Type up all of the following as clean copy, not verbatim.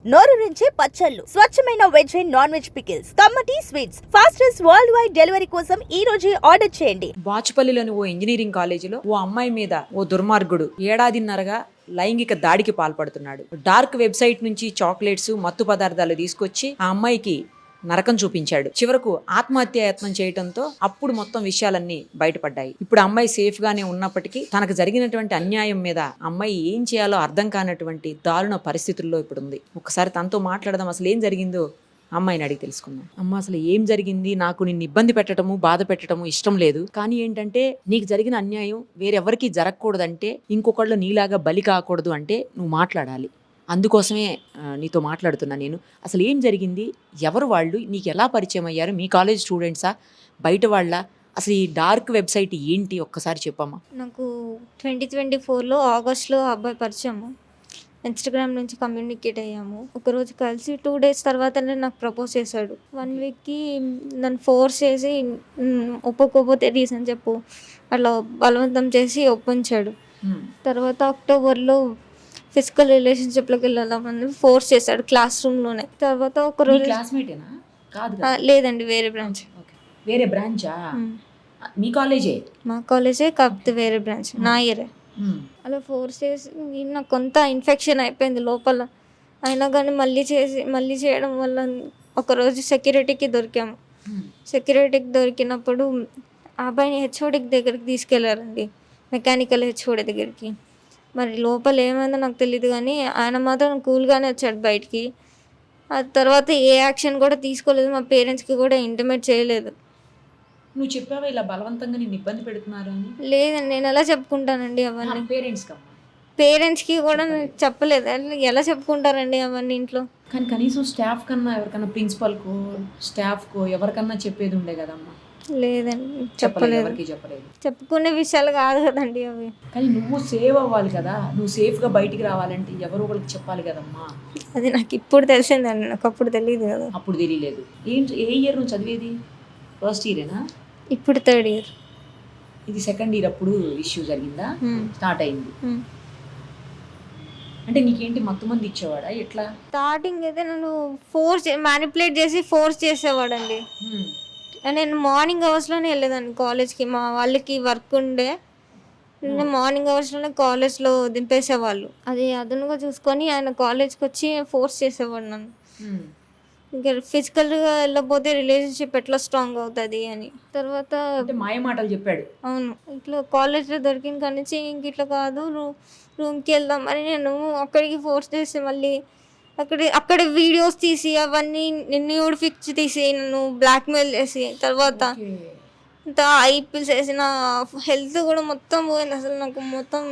నోరూరించే పచ్చళ్ళు, స్వచ్ఛమైన veg and non veg pickles, కమ్మటి sweets, fastest world wide delivery కోసం ఈ రోజే ఆర్డర్ చేయండి. బాచుపల్లిలోని ఓ ఇంజనీరింగ్ కాలేజీలో ఓ అమ్మాయి మీద ఓ దుర్మార్గుడు ఏడాదిన్నరగా లైంగిక దాడికి పాల్పడుతున్నాడు. డార్క్ వెబ్సైట్ నుంచి చాక్లెట్స్, మత్తు పదార్థాలు తీసుకొచ్చి ఆ అమ్మాయికి నరకం చూపించాడు. చివరకు ఆత్మహత్య యత్నం చేయడంతో అప్పుడు మొత్తం విషయాలన్నీ బయటపడ్డాయి. ఇప్పుడు అమ్మాయి సేఫ్ గానే ఉన్నప్పటికీ తనకు జరిగినటువంటి అన్యాయం మీద అమ్మాయి ఏం చేయాలో అర్థం కానటువంటి దారుణ పరిస్థితుల్లో ఇప్పుడు ఉంది. ఒకసారి తనతో మాట్లాడదాం, అసలు ఏం జరిగిందో అమ్మాయిని అడిగి తెలుసుకుందాం. అమ్మ, అసలు ఏం జరిగింది? నాకు నిన్ను ఇబ్బంది పెట్టడము, బాధ పెట్టడము ఇష్టం లేదు. కానీ ఏంటంటే నీకు జరిగిన అన్యాయం వేరెవరికి జరగకూడదంటే, ఇంకొకళ్ళు నీలాగా బలి కాకూడదు అంటే నువ్వు మాట్లాడాలి. అందుకోసమే నీతో మాట్లాడుతున్నా నేను. అసలు ఏం జరిగింది? ఎవరు వాళ్ళు? నీకు ఎలా పరిచయం అయ్యారు? మీ కాలేజ్ స్టూడెంట్సా, బయట వాళ్ళ? అసలు ఈ డార్క్ వెబ్సైట్ ఏంటి ఒక్కసారి చెప్పమ్మా. నాకు 2024లో ఆగస్ట్లో అబ్బాయి పరిచయము. ఇన్స్టాగ్రామ్ నుంచి కమ్యూనికేట్ అయ్యాము. ఒకరోజు కలిసి 2 days తర్వాతనే నాకు ప్రపోజ్ చేశాడు. 1 weekకి నన్ను ఫోర్స్ చేసి ఒప్పుకోకపోతే రీజన్ చెప్పు అట్లా బలవంతం చేసి ఒప్పించాడు. తర్వాత అక్టోబర్లో ఫిజికల్ రిలేషన్షిప్లోకి వెళ్ళామని ఫోర్స్ చేశాడు క్లాస్ రూమ్లోనే. తర్వాత ఒకరోజు లేదండి, వేరే బ్రాంచ్. వేరే బ్రాంచా? మీ కాలేజే? మా కాలేజే, కాకపోతే వేరే బ్రాంచ్, నా ఇయరే. అలా ఫోర్స్ చేసి నాకు కొంత ఇన్ఫెక్షన్ అయిపోయింది లోపల. అయినా కానీ మళ్ళీ చేయడం వల్ల ఒకరోజు సెక్యూరిటీకి దొరికాము. సెక్యూరిటీకి దొరికినప్పుడు ఆ అబ్బాయిని హెచ్ఓడికి దగ్గరికి తీసుకెళ్లారండి, మెకానికల్ హెచ్ఓడి దగ్గరికి. మరి లోపల ఏమైందో నాకు తెలియదు, కానీ ఆయన మాత్రం కూల్గానే వచ్చాడు బయటికి. ఆ తర్వాత ఏ యాక్షన్ కూడా తీసుకోలేదు, మా పేరెంట్స్కి కూడా ఇంటిమేట్ చేయలేదు. నువ్వు చెప్పావా ఇలా బలవంతంగా నిన్ను ఇబ్బంది పెడుతున్నారు అని? లేదండి, నేను ఎలా చెప్పుకుంటానండి అవన్నీ? పేరెంట్స్కి కూడా చెప్పలేదు. ఎలా చెప్పుకుంటారండి అవన్నీ ఇంట్లో? కానీ కనీసం స్టాఫ్ కన్నా, ఎవరికన్నా ప్రిన్సిపల్కో స్టాఫ్కో ఎవరికన్నా చెప్పేది ఉండే కదమ్మా. లేదండి, చెప్పలేదు. చెప్పుకునే విషయాలు కాదు కదండి అవి. కానీ నువ్వు సేవ్ అవ్వాలి కదా, నువ్వు సేఫ్గా బయటికి రావాలంటే ఎవరు ఒకరికి చెప్పాలి కదమ్మా. అది నాకు ఇప్పుడు తెలిసిందండి, నాకు అప్పుడు తెలియదు కదా. అప్పుడు తెలియలేదు. ఏంటి, ఏ ఇయర్ నువ్వు చదివేది? ఫస్ట్ ఇయరేనా? ఇప్పుడు 3rd year. ఇది 2nd year అప్పుడు ఇష్యూ జరిగిందా? స్టార్ట్ అయింది అంటే నీకేంటి మత్తు మంది ఇచ్చేవాడా ఎట్లా? స్టార్టింగ్ అయితే నన్ను మ్యానిపులేట్ చేసి ఫోర్స్ చేసేవాడండి. నేను మార్నింగ్ అవర్స్లోనే వెళ్ళేదాన్ని కాలేజ్కి. మా వాళ్ళకి వర్క్ ఉండే, మార్నింగ్ అవర్స్లోనే కాలేజ్లో దింపేసేవాళ్ళు. అది అదనుగా చూసుకొని ఆయన కాలేజ్కి వచ్చి ఫోర్స్ చేసేవాడు నన్ను. ఇంకా ఫిజికల్గా వెళ్ళకపోతే రిలేషన్షిప్ ఎట్లా స్ట్రాంగ్ అవుతుంది అని. తర్వాత మాయ మాటలు చెప్పాడు. అవును, ఇట్లా కాలేజ్లో దొరికిన కానీ నుంచి ఇంక ఇట్లా కాదు, రూమ్కి వెళ్దాం అని నేను అక్కడికి ఫోర్స్ చేసి మళ్ళీ అక్కడ వీడియోస్ తీసి అవన్నీ న్యూడ్ పిక్స్ తీసి నన్ను బ్లాక్మెయిల్ చేసి, తర్వాత ఐపీఎల్స్ వేసి నా హెల్త్ కూడా మొత్తం పోయింది. అసలు నాకు మొత్తం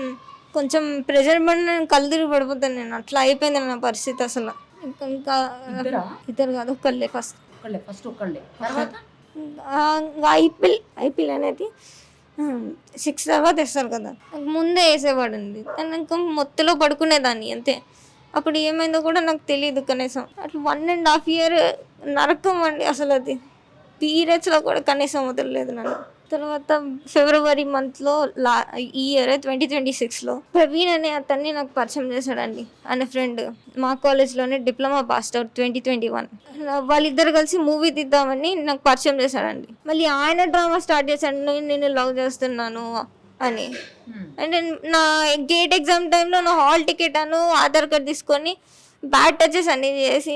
కొంచెం ప్రెషర్ పడి నేను కళ్ళు తిరిగి పడిపోతాను. నేను అట్లా అయిపోయింది నా పరిస్థితి అసలు. ఇంకా ఇద్దరు కాదు, ఒకళ్ళే. ఫస్ట్ ఐపీఎల్ అనేది 6 తర్వాత వేస్తారు కదా, ముందే వేసేవాడండి. ఇంకా మొత్తలో పడుకునేదాన్ని అంతే. అప్పుడు ఏమైందో కూడా నాకు తెలియదు కనీసం. అట్లా 1.5 year నరకం అండి అసలు. అది పీరియడ్స్లో కూడా కనీసం వదలలేదు నన్ను. తర్వాత ఫిబ్రవరి మంత్లో ఈ ఇయర్ 2026లో ప్రవీణ్ అనే అతన్ని నాకు పరిచయం చేశాడండి. ఆయన ఫ్రెండ్, మా కాలేజ్లోనే డిప్లొమా పాస్డ్ అవుట్ 2021. వాళ్ళిద్దరు కలిసి మూవీ తీద్దామని నాకు పరిచయం చేశాడండి. మళ్ళీ ఆయన డ్రామా స్టార్ట్ చేశాడు, నేను లవ్ చేస్తున్నాను అని. అంటే నా గేట్ ఎగ్జామ్ టైంలో నా హాల్ టికెట్ ఆధార్ కార్డ్ తీసుకొని బ్యాడ్ టచెస్ అన్నీ చేసి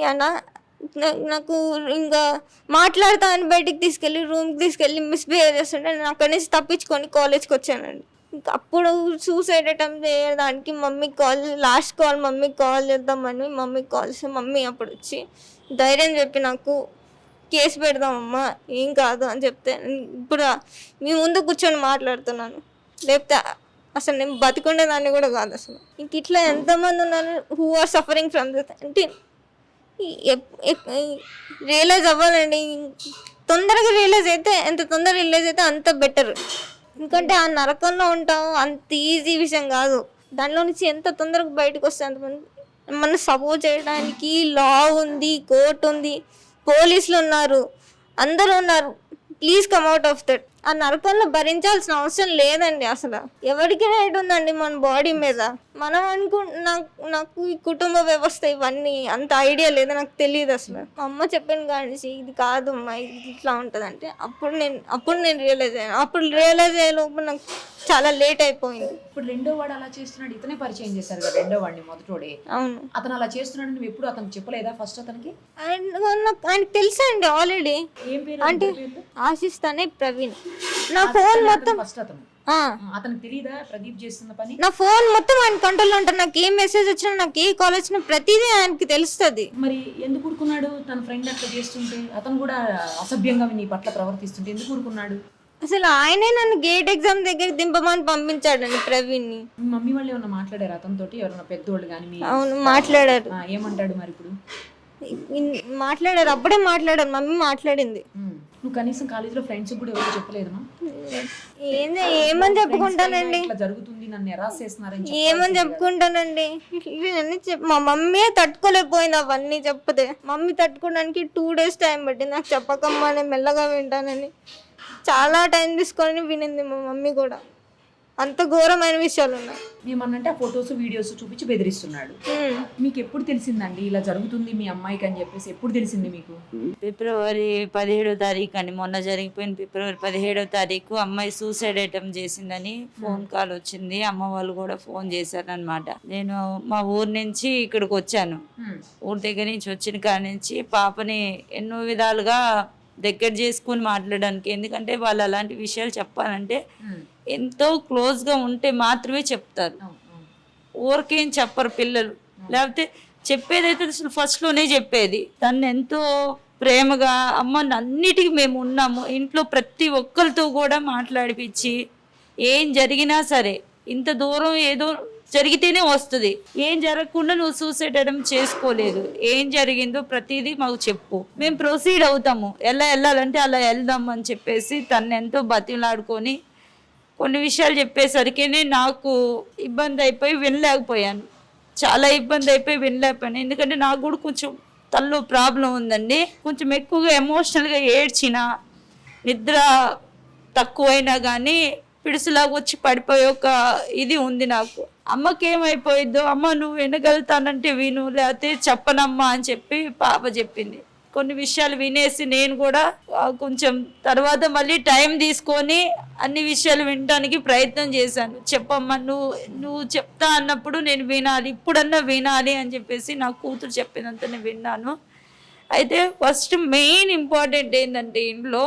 నాకు ఇంకా మాట్లాడుతా అని బయటికి తీసుకెళ్ళి రూమ్కి తీసుకెళ్ళి మిస్బిహేవ్ చేస్తుంటే నేను అక్కడి నుంచి తప్పించుకొని కాలేజ్కి వచ్చానండి. ఇంకా అప్పుడు సూసైడ్ అటెంప్ట్ చేయడానికి లాస్ట్ కాల్ మమ్మీకి కాల్ చేద్దామని మమ్మీకి కాల్ చేస్తే మమ్మీ అప్పుడు వచ్చి ధైర్యం చెప్పి నాకు కేసు పెడదామమ్మా, ఏం కాదు అని చెప్తే ఇప్పుడు మీ ముందు కూర్చొని మాట్లాడుతున్నాను. లేకపోతే అసలు నేను బతికుండేదాన్ని కూడా కాదు అసలు. ఇంక ఇట్లా ఎంతమంది ఉన్నారు who are suffering from this. అంటే రియలైజ్ అవ్వాలండి, తొందరగా రియలైజ్ అయితే అంత బెటర్. ఎందుకంటే ఆ నరకంలో ఉంటాం, అంత ఈజీ విషయం కాదు. దానిలో నుంచి ఎంత తొందరగా బయటకు వస్తే అంతమంది మన సపోర్ట్ చేయడానికి లా ఉంది, కోర్టు ఉంది, పోలీసులు ఉన్నారు, అందరూ ఉన్నారు. Please come out of that. ఆ నరకంలో భరించాల్సిన అవసరం లేదండి. అసలు ఎవరికి రైట్ ఉందండి మన బాడీ మీద? మనం నాకు ఈ కుటుంబ వ్యవస్థ ఇవన్నీ అంత ఐడియా లేదు, నాకు తెలియదు అసలు. మా అమ్మ చెప్పాను కానీ ఇది కాదు అమ్మా, ఇది ఇట్లా ఉంటుంది అంటే అప్పుడు నేను రియలైజ్ అయ్యాను. అప్పుడు రియలైజ్ అయ్యే లోపు నాకు చాలా లేట్ అయిపోయింది. ఇప్పుడు రెండో వాడు అలా చేస్తున్నాడు, ఇతనే పరిచయం చేశారు కదా రెండో వాడిని, మొదటోడే. అవును, అతను అలా చేస్తున్నాడు, నువ్వు ఎప్పుడు అతను చెప్పలేదా ఫస్ట్ అతనికి? ఆయనకు తెలుసా అండి ఆల్రెడీ. ఏం పేరు అంటే ఆశిస్తానే ప్రవీణ్. నా ఫోన్ మొత్తం ఫస్ట్ అతను అతనికి తెలియదా ప్రదీప్ చేస్తున్న పని? నా ఫోన్ మొత్తం ఆయన కంట్రోల్లో ఉంటాను. నాకు ఏ మెసేజ్ వచ్చినా, నాకు ఏ కాల్ వచ్చినా ప్రతిదీ ఆయనకి తెలుస్తుంది. మరి ఎందుకు ఊరుకున్నాడు? తన ఫ్రెండ్ అట్లా చేస్తుంటే, అతను కూడా అసభ్యంగా నీ పట్ల ప్రవర్తిస్తుంటే ఎందుకు ఊరుకున్నాడు? అసలు ఆయనే నన్ను గేట్ ఎగ్జామ్ దగ్గర దింపమని పంపించాడండి ప్రవీణ్ ని. మీ మమ్మీ వాళ్ళు ఏమన్నా మాట్లాడారు అతనితో? ఎవరన్నా పెద్దోళ్ళు కానీ? అవును, మాట్లాడారు. ఏమంటాడు మరి ఇప్పుడు? మాట్లాడారు, అప్పుడే మాట్లాడారు, మమ్మీ మాట్లాడింది. నువ్వు కనీసం కాలేజీలో ఫ్రెండ్స్ కూడా ఎవరు చెప్పలేదమ్మా? ఏమని చెప్పుకుంటానండి, ఇట్లా జరుగుతుంది, నన్ను ఎరాస్ చేస్తున్నారని ఏమని చెప్పుకుంటానండి? మా మమ్మీ తట్టుకోలేకపోయింది అవన్నీ చెప్తే. మమ్మీ తట్టుకోవడానికి 2 days టైం పట్టింది. నాకు చెప్పకమ్మా నేను మెల్లగా వింటానని చాలా టైం తీసుకొని వినింది మా మమ్మీ కూడా. అంత ఘోరమైన విషయాలు ఉన్నాయి. ఏమన్నంటే ఆ ఫొటోస్ వీడియోస్ చూపించి బెదిరిస్తున్నాడు. మీకు ఎప్పుడు తెలిసిందండి ఇలా జరుగుతుంది మీ అమ్మాయికి అని చెప్పేసి? ఎప్పుడు తెలిసింది మీకు? ఫిబ్రవరి 17వ తారీఖు అని, మొన్న జరిగిపోయిన ఫిబ్రవరి 17వ తారీఖు అమ్మాయి సూసైడ్ అటెంప్ట్ చేసిందని ఫోన్ కాల్ వచ్చింది. అమ్మ వాళ్ళు కూడా ఫోన్ చేశారనమాట. నేను మా ఊరు నుంచి ఇక్కడికి వచ్చాను. ఊరి దగ్గర నుంచి వచ్చిన కాడ నుంచి పాపని ఎన్నో విధాలుగా దగ్గర చేసుకుని మాట్లాడడానికి. ఎందుకంటే వాళ్ళు అలాంటి విషయాలు చెప్పాలంటే ఎంతో క్లోజ్గా ఉంటే మాత్రమే చెప్తారు, ఊరికేం చెప్పరు పిల్లలు. లేకపోతే చెప్పేదైతే అసలు ఫస్ట్లోనే చెప్పేది. తను ఎంతో ప్రేమగా అమ్మ అన్నిటికీ మేము ఉన్నాము, ఇంట్లో ప్రతి ఒక్కరితో కూడా మాట్లాడిపించి, ఏం జరిగినా సరే ఇంత దూరం ఏదో జరిగితేనే వస్తుంది, ఏం జరగకుండా నువ్వు సూసైడ్ అటెంప్ట్ చేసుకోలేదు, ఏం జరిగిందో ప్రతిదీ మాకు చెప్పు, మేము ప్రొసీడ్ అవుతాము, ఎలా వెళ్ళాలంటే అలా వెళ్దాం అని చెప్పేసి తను ఎంతో బతిలాడుకొని కొన్ని విషయాలు చెప్పేసరికినే నాకు ఇబ్బంది అయిపోయి వినలేకపోయాను. చాలా ఇబ్బంది అయిపోయి వినలేకపోయాను. ఎందుకంటే నాకు కూడా కొంచెం తనలో ప్రాబ్లం ఉందండి. కొంచెం ఎక్కువగా ఎమోషనల్గా ఏడ్చిన, నిద్ర తక్కువైనా కానీ పిడుసులాగా వచ్చి పడిపోయే ఒక ఇది ఉంది నాకు. అమ్మకి ఏమైపోయిద్దో, అమ్మ నువ్వు వినగలుగుతానంటే విను, లేకపోతే చెప్పనమ్మా అని చెప్పి పాప చెప్పింది. కొన్ని విషయాలు వినేసి నేను కూడా కొంచెం తర్వాత మళ్ళీ టైం తీసుకొని అన్ని విషయాలు వినడానికి ప్రయత్నం చేశాను. చెప్పమ్మా నువ్వు చెప్తా అన్నప్పుడు నేను వినాలి, ఇప్పుడన్నా వినాలి అని చెప్పేసి నా కూతురు చెప్పినంత నేను విన్నాను. అయితే ఫస్ట్ మెయిన్ ఇంపార్టెంట్ ఏంటంటే ఇంట్లో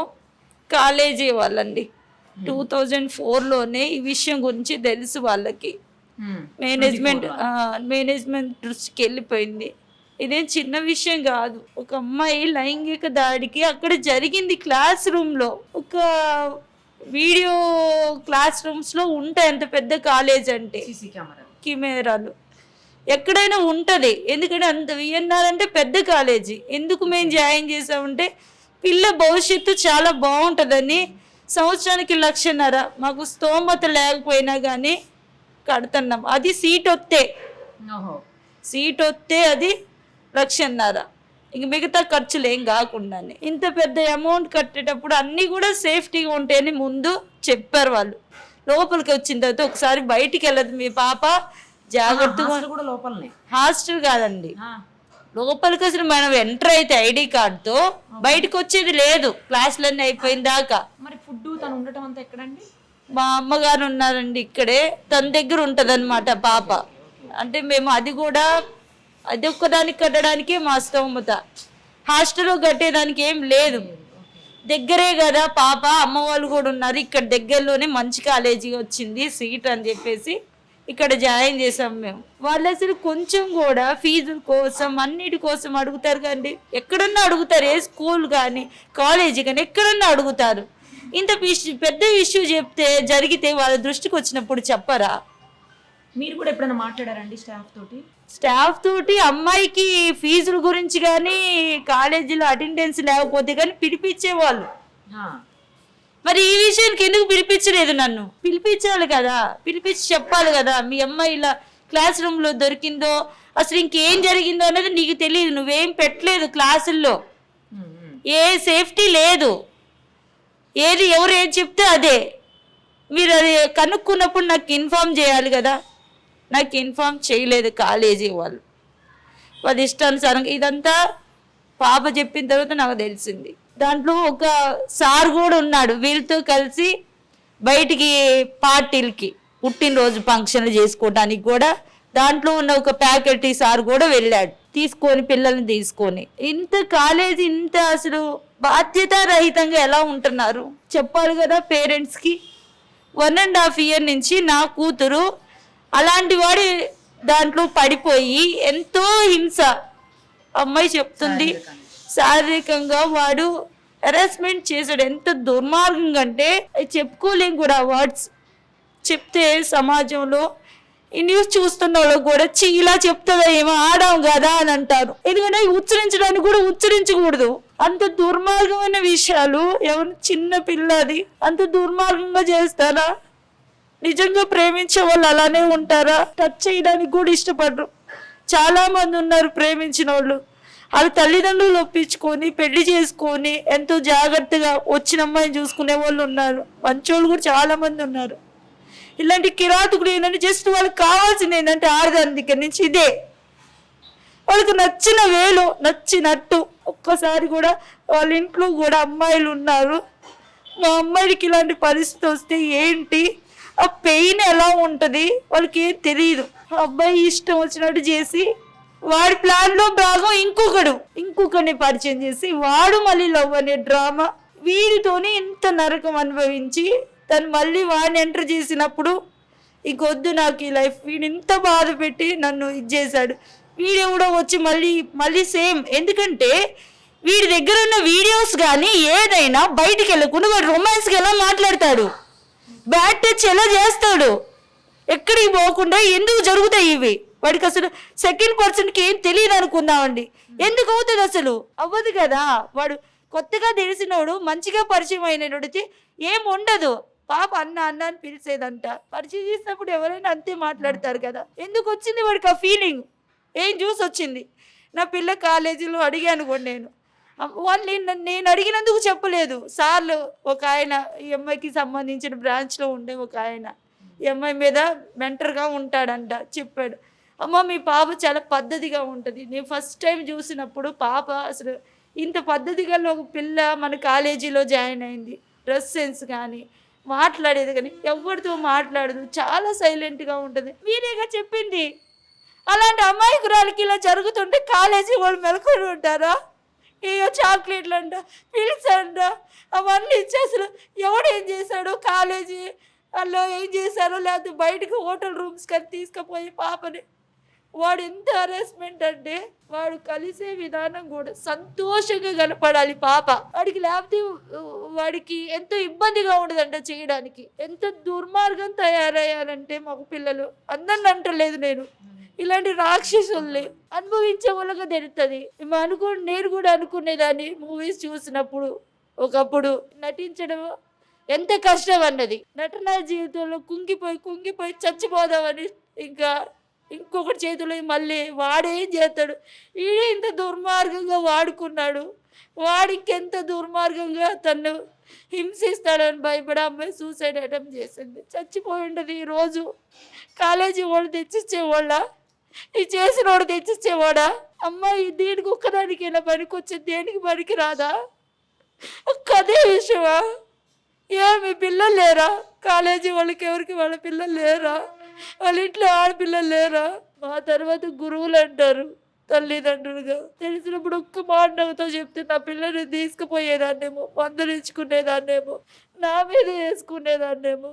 కాలేజీ వాళ్ళండి 2004లోనే ఈ విషయం గురించి తెలుసు వాళ్ళకి. మేనేజ్మెంట్ దృష్టికి వెళ్ళిపోయింది. ఇదేం చిన్న విషయం కాదు. ఒక అమ్మాయి లైంగిక దాడికి అక్కడ జరిగింది క్లాస్ రూమ్లో. ఒక వీడియో క్లాస్ రూమ్స్లో ఉంటాయి, అంత పెద్ద కాలేజ్ అంటే కెమెరాలు ఎక్కడైనా ఉంటుంది. ఎందుకంటే అంత విఎన్ఆర్ అంటే పెద్ద కాలేజీ. ఎందుకు మేము జాయిన్ చేసామంటే పిల్ల భవిష్యత్తు చాలా బాగుంటుందని. సంవత్సరానికి 1.5 లక్ష మాకు స్తోమత లేకపోయినా కానీ కడుతున్నాం. అది సీట్ వస్తే అది 1.5 లక్ష. ఇంక మిగతా ఖర్చులు ఏం కాకుండానే ఇంత పెద్ద అమౌంట్ కట్టేటప్పుడు అన్నీ కూడా సేఫ్టీగా ఉంటాయని ముందు చెప్పారు వాళ్ళు. లోపలికి వచ్చిన తర్వాత ఒకసారి బయటికి వెళ్ళదు మీ పాప, జాగ్రత్తగా. హాస్టల్ కాదండి, లోపలికి అసలు మనం ఎంటర్ అయితే ఐడి కార్డుతో బయటకు వచ్చేది లేదు క్లాసులన్నీ అయిపోయిన దాకా. మరి ఫుడ్ తను ఉండటం అంతా ఎక్కడండి? మా అమ్మగారు ఉన్నారండి ఇక్కడే, తన దగ్గర ఉంటుంది అనమాట పాప. అంటే మేము అది ఒక్కదానికి కట్టడానికే మా స్తోమత, హాస్టల్లో కట్టేదానికి ఏం లేదు. దగ్గరే కదా పాప, అమ్మ వాళ్ళు కూడా ఉన్నారు ఇక్కడ దగ్గరలోనే, మంచి కాలేజీ వచ్చింది సీట్ అని చెప్పేసి ఇక్కడ జాయిన్ చేసాం మేము. వాళ్ళు అసలు కొంచెం కూడా ఫీజుల కోసం అన్నిటి కోసం అడుగుతారు కానీ ఎక్కడన్నా అడుగుతారు, ఏ స్కూల్ కానీ కాలేజీ కానీ ఎక్కడన్నా అడుగుతారు. ఇంత పెద్ద ఇష్యూ చెప్తే జరిగితే వాళ్ళ దృష్టికి వచ్చినప్పుడు చెప్పరా? మీరు కూడా ఎప్పుడైనా మాట్లాడారండి స్టాఫ్ తోటి? అమ్మాయికి ఫీజుల గురించి కానీ కాలేజీలో అటెండెన్స్ లేకపోతే కానీ పిలిపించేవాళ్ళు. మరి ఈ విషయానికి ఎందుకు పిలిపించలేదు? నన్ను పిలిపించాలి కదా, పిలిపించి చెప్పాలి కదా, మీ అమ్మాయి ఇలా క్లాస్ రూమ్లో దొరికిందో, అసలు ఇంకేం జరిగిందో అనేది నీకు తెలియదు, నువ్వేం పెట్టలేదు క్లాసుల్లో, ఏ సేఫ్టీ లేదు. ఏది ఎవరు ఏది చెప్తే అదే. మీరు అది కనుక్కున్నప్పుడు నాకు ఇన్ఫామ్ చేయాలి కదా, నాకు ఇన్ఫామ్ చేయలేదు కాలేజీ వాళ్ళు. వాళ్ళ ఇష్టానుసారంగా ఇదంతా పాప చెప్పిన తర్వాత నాకు తెలిసింది. దాంట్లో ఒక సార్ కూడా ఉన్నాడు, వీళ్ళతో కలిసి బయటికి పార్టీలకి పుట్టినరోజు ఫంక్షన్లు చేసుకోవడానికి కూడా దాంట్లో ఉన్న ఒక ఫ్యాకల్టీ సార్ కూడా వెళ్ళాడు తీసుకొని, పిల్లల్ని తీసుకొని. ఇంత కాలేజీ ఇంత అసలు బాధ్యతారహితంగా ఎలా ఉంటున్నారు చెప్పాలి కదా పేరెంట్స్కి. 1.5 year నుంచి నా కూతురు అలాంటి వాడి దాంట్లో పడిపోయి ఎంతో హింస, అమ్మాయి చెప్తుంది, శారీరకంగా వాడు హెరాస్మెంట్ చేశాడు. ఎంత దుర్మార్గంగా అంటే చెప్పుకోలేం కూడా వర్డ్స్. చెప్తే సమాజంలో ఈ న్యూస్ చూస్తున్న వాళ్ళు కూడా ఇలా చెప్తుందా ఏమో ఆడాం కదా అని అంటారు. ఎందుకంటే ఉచ్చరించడానికి కూడా ఉచ్చరించకూడదు. అంత దుర్మార్గమైన విషయాలు ఎవరు చిన్న పిల్లది అంత దుర్మార్గంగా చేస్తారా? నిజంగా ప్రేమించే వాళ్ళు అలానే ఉంటారా? టచ్ చేయడానికి కూడా ఇష్టపడరు. చాలా మంది ఉన్నారు ప్రేమించిన వాళ్ళు, వాళ్ళ తల్లిదండ్రులు ఒప్పించుకొని పెళ్లి చేసుకొని ఎంతో జాగ్రత్తగా వచ్చిన అమ్మాయిని చూసుకునే వాళ్ళు ఉన్నారు. మంచోళ్ళు కూడా చాలా మంది ఉన్నారు. ఇలాంటి కిరాతకుడు ఏంటంటే జస్ట్ వాళ్ళకి కావాల్సింది ఏంటంటే ఆడదాని దగ్గర నుంచి ఇదే, వాళ్ళకి నచ్చిన వేలు నచ్చినట్టు. ఒక్కసారి కూడా వాళ్ళ ఇంట్లో కూడా అమ్మాయిలు ఉన్నారు, మా అమ్మాయికి ఇలాంటి పరిస్థితి వస్తే ఏంటి, ఆ పెయిన్ ఎలా ఉంటుంది వాళ్ళకి ఏం తెలియదు. అబ్బాయి ఇష్టం వచ్చినట్టు చేసి వాడి ప్లాన్లో భాగం ఇంకొకరిని పరిచయం చేసి వాడు మళ్ళీ లవ్ అనే డ్రామా, వీడితోని ఇంత నరకం అనుభవించి తను మళ్ళీ వాడిని ఎంటర్ చేసినప్పుడు ఇంకొద్దు నాకు ఈ లైఫ్, వీడు ఇంత బాధ పెట్టి నన్ను ఇది చేశాడు. వీడియో కూడా వచ్చి మళ్ళీ సేమ్. ఎందుకంటే వీడి దగ్గర ఉన్న వీడియోస్ కానీ ఏదైనా బయటికి వెళ్ళకుండా వాడు రొమాన్స్కి ఎలా మాట్లాడతాడు, బ్యాడ్ టచ్ ఎలా చేస్తాడు, ఎక్కడికి పోకుండా ఎందుకు జరుగుతాయి ఇవి? వాడికి అసలు సెకండ్ పర్సన్కి ఏం తెలియదు అనుకుందామండి. ఎందుకు అవుతుంది? అసలు అవ్వదు కదా. వాడు కొత్తగా తెలిసినోడు మంచిగా పరిచయం అయినోడితే ఏం ఉండదు. పాప అన్న అని పిలిచేదంట. పరిచయం చేసినప్పుడు ఎవరైనా అంతే మాట్లాడతారు కదా. ఎందుకు వచ్చింది వాడికి ఆ ఫీలింగ్? ఏం చూసి వచ్చింది? నా పిల్ల కాలేజీలో అడిగాను కూడా నేను అడిగినందుకు చెప్పలేదు. సార్లు ఒక ఆయన ఈ అమ్మాయికి సంబంధించిన బ్రాంచ్లో ఉండే ఒక ఆయన ఈ అమ్మాయి మీద మెంటర్గా ఉంటాడంట, చెప్పాడు. అమ్మ మీ పాప చాలా పద్ధతిగా ఉంటుంది. నేను ఫస్ట్ టైం చూసినప్పుడు పాప అసలు ఇంత పద్ధతిగా ఒక పిల్ల మన కాలేజీలో జాయిన్ అయింది. డ్రెస్ సెన్స్ కానీ మాట్లాడేది కానీ ఎవరితో మాట్లాడదు, చాలా సైలెంట్గా ఉంటుంది. మీరేగా చెప్పింది. అలాంటి అమాయకురాలకి ఇలా జరుగుతుంటే కాలేజీ వాళ్ళు మెలకొని ఉంటారా? ఏయో చాక్లెట్లు అంట, పిల్స్ అంట, అవన్నీ ఇచ్చి అసలు ఎవడేం చేశాడో, కాలేజీ వాళ్ళు ఏం చేశారో, లేకపోతే బయటకు హోటల్ రూమ్స్ కానీ తీసుకుపోయి పాపని వాడు ఎంత హరాస్మెంట్ అంటే వాడు కలిసే విధానం కూడా సంతోషంగా కనపడాలి పాప వాడికి, లేకపోతే వాడికి ఎంతో ఇబ్బందిగా ఉండదంట చేయడానికి. ఎంత దుర్మార్గం తయారయ్యారంటే మగ పిల్లలు. అందరిని అంటలేదు నేను, ఇలాంటి రాక్షసుల్ని అనుభవించే వాళ్ళగా తెలుస్తుంది. నేను కూడా అనుకునేదాన్ని మూవీస్ చూసినప్పుడు, ఒకప్పుడు నటించడం ఎంత కష్టం అన్నది. నటన జీవితంలో కుంగిపోయి చచ్చిపోదామని ఇంకొకటి చేతిలో మళ్ళీ వాడేం చేస్తాడు, వీడే ఇంత దుర్మార్గంగా వాడుకున్నాడు, వాడికెంత దుర్మార్గంగా తను హింసిస్తాడని భయపడి అమ్మాయి సూసైడ్ అటెంప్ట్ చేసింది. చచ్చిపోయి ఉండదు. ఈరోజు కాలేజీ వాడు తెచ్చిచ్చేవాళ్ళ, ఈ చేసిన వాడు తెచ్చిచ్చేవాడా? అమ్మాయి దీనికి ఒక్కదానికి ఇలా పనికి వచ్చింది, దేనికి పనికి రాదా? అదే విషయమా? మీ పిల్లలు లేరా? కాలేజీ వాళ్ళకి ఎవరికి వాళ్ళ పిల్లలు లేరా? వాళ్ళ ఇంట్లో ఆడపిల్లలు లేరా? మా తర్వాత గురువులు అంటారు తల్లిదండ్రులుగా. తెలిసినప్పుడు ఒక్క మాటతో చెప్తే నా పిల్లని తీసుకుపోయేదాన్నేమో, మందలించుకునేదాన్నేమో, నా మీద వేసుకునేదాన్నేమో.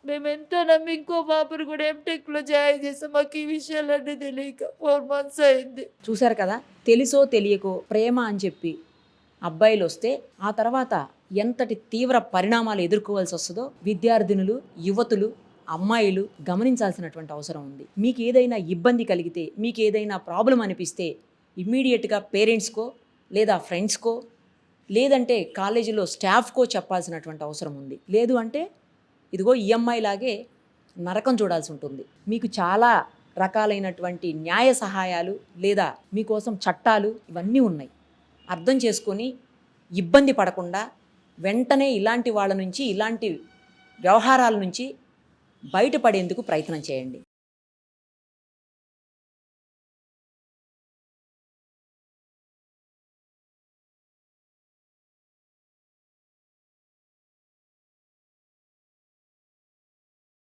మేము ఎంతో నమ్మి ఇంకో పాపను కూడా ఎంటెక్లో జాయిన్ చేసాం. మాకు ఈ విషయాలన్నీ తెలియక 4 months అయింది. చూసారు కదా, తెలుసో తెలియకో ప్రేమ అని చెప్పి అబ్బాయిలు వస్తే ఆ తర్వాత ఎంతటి తీవ్ర పరిణామాలు ఎదుర్కోవాల్సి వస్తుందో విద్యార్థినులు, యువతులు, అమ్మాయిలు గమనించాల్సినటువంటి అవసరం ఉంది. మీకు ఏదైనా ఇబ్బంది కలిగితే, మీకు ఏదైనా ప్రాబ్లం అనిపిస్తే ఇమ్మీడియట్గా పేరెంట్స్కో లేదా ఫ్రెండ్స్కో లేదంటే కాలేజీలో స్టాఫ్కో చెప్పాల్సినటువంటి అవసరం ఉంది. లేదు అంటే ఇదిగో ఈ అమ్మాయిలాగే నరకం చూడాల్సి ఉంటుంది. మీకు చాలా రకాలైనటువంటి న్యాయ సహాయాలు లేదా మీకోసం చట్టాలు ఇవన్నీ ఉన్నాయి. అర్థం చేసుకొని ఇబ్బంది పడకుండా వెంటనే ఇలాంటి వాళ్ళ నుంచి, ఇలాంటి వ్యవహారాల నుంచి బయటపడేందుకు ప్రయత్నం చేయండి.